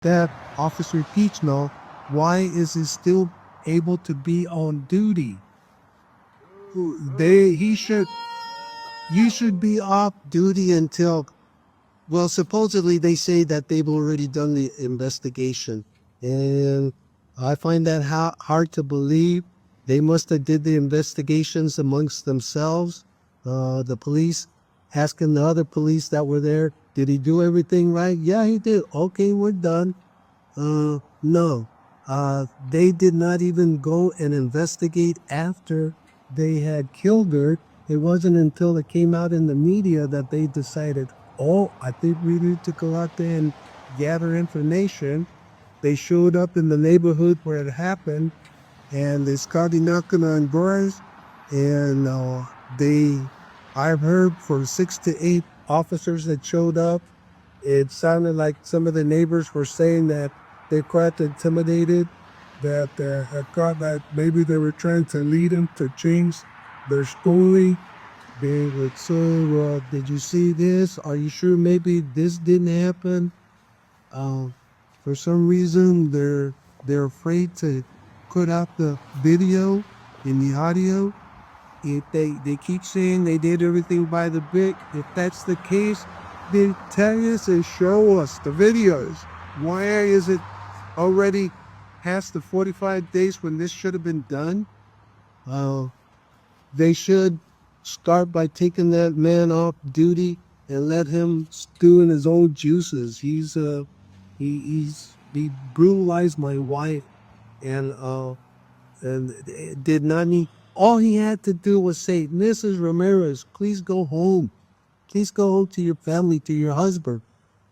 that Officer Peach know, why is he still able to be on duty? They he should You should be off duty until, well, supposedly they say that they've already done the investigation, and I find that hard to believe. They must have did the investigations amongst themselves. The police asking the other police that were there, did he do everything right? Yeah, he did. Okay, we're done. No. They did not even go and investigate after they had killed her. It wasn't until it came out in the media that they decided, oh, I think we need to go out there and gather information. They showed up in the neighborhood where it happened, and they started knocking on doors. And I've heard for 6 to 8 officers that showed up. It sounded like some of the neighbors were saying that they quite intimidated, that thought that maybe they were trying to lead them to change their story. They would say, well, did you see this? Are you sure maybe this didn't happen? Um, for some reason, they're afraid to put out the video and the audio. If they keep saying they did everything by the book, if that's the case, then tell us and show us the videos. Why is it already past the 45 days when this should have been done? Uh, they should start by taking that man off duty and let him stew in his own juices. He brutalized my wife, and did not need. All he had to do was say, "Mrs. Ramirez, please go home. Please go home to your family, to your husband."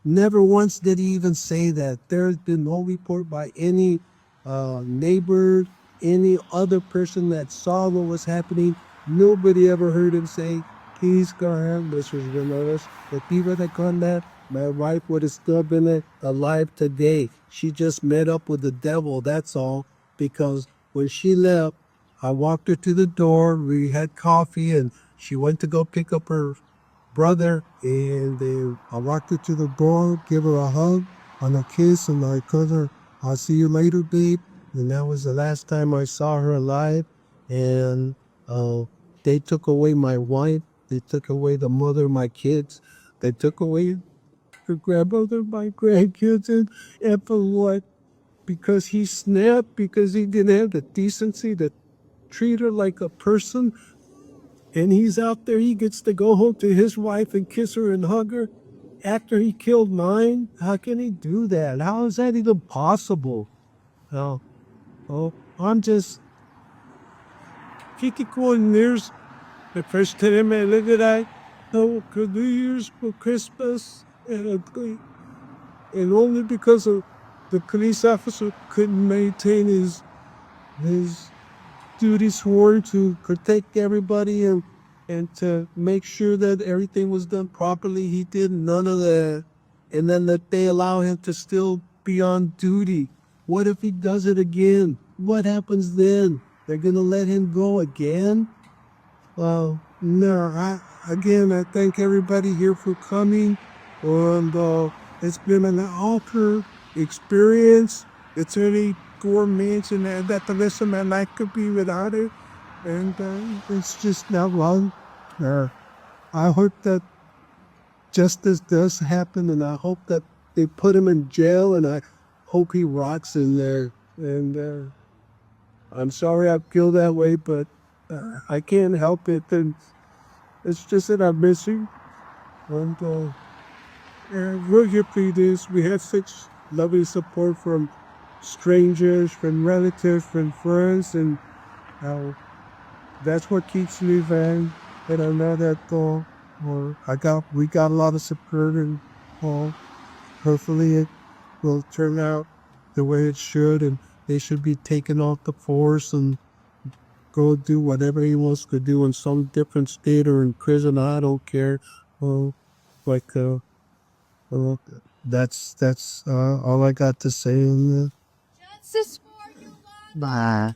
Never once did he even say that. There's been no report by any neighbor, any other person that saw what was happening. Nobody ever heard him say, "Please go ahead, Mrs. Ramirez." If he would have done that, my wife would have still been alive today. She just met up with the devil, that's all. Because when she left, I walked her to the door. We had coffee, and she went to go pick up her brother, and I walked her to the door, give her a hug and a kiss, and I told her, "I'll see you later, babe." And that was the last time I saw her alive. And uh, they took away my wife. They took away the mother of my kids. They took away her grandmother, my grandkids, and for what? Because he snapped, because he didn't have the decency to treat her like a person, and he's out there, he gets to go home to his wife and kiss her and hug her after he killed mine. How can he do that? How is that even possible? Oh, I'm just 54 years. The first time I look at that, oh, good New Year's for Christmas, and only because of the police officer couldn't maintain his duty sworn to protect everybody and to make sure that everything was done properly. He did none of that. And then that they allow him to still be on duty. What if he does it again? What happens then? They're gonna let him go again? Well, no. I thank everybody here for coming, and it's been an awkward experience. It's really gourmet, and that the rest of my life could be without it, and it's just not wrong. Uh, I hope that justice does happen, and I hope that they put him in jail, and I hope he rots in there. And I'm sorry I feel that way, but I can't help it. And it's just that I miss you. And we're here for this. We have such lovely support from strangers, from relatives, from friends, and uh, that's what keeps me van. And I know that we got a lot of support, and uh, hopefully it will turn out the way it should, and they should be taken off the force and go do whatever he wants to do in some different state or in prison. I don't care. Uh, like uh, that's all I got to say on that. Bye.